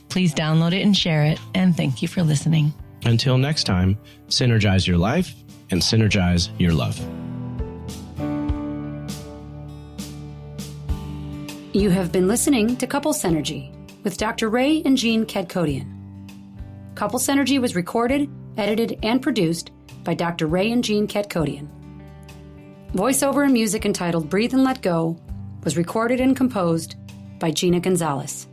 please download it and share it. And thank you for listening. Until next time, synergize your life and synergize your love. You have been listening to Couple Synergy with Dr. Ray and Jean Kedkodian. Couple Synergy was recorded, edited, and produced by Dr. Ray and Jean Kedkodian. Voiceover and music entitled Breathe and Let Go was recorded and composed by Gina Gonzalez.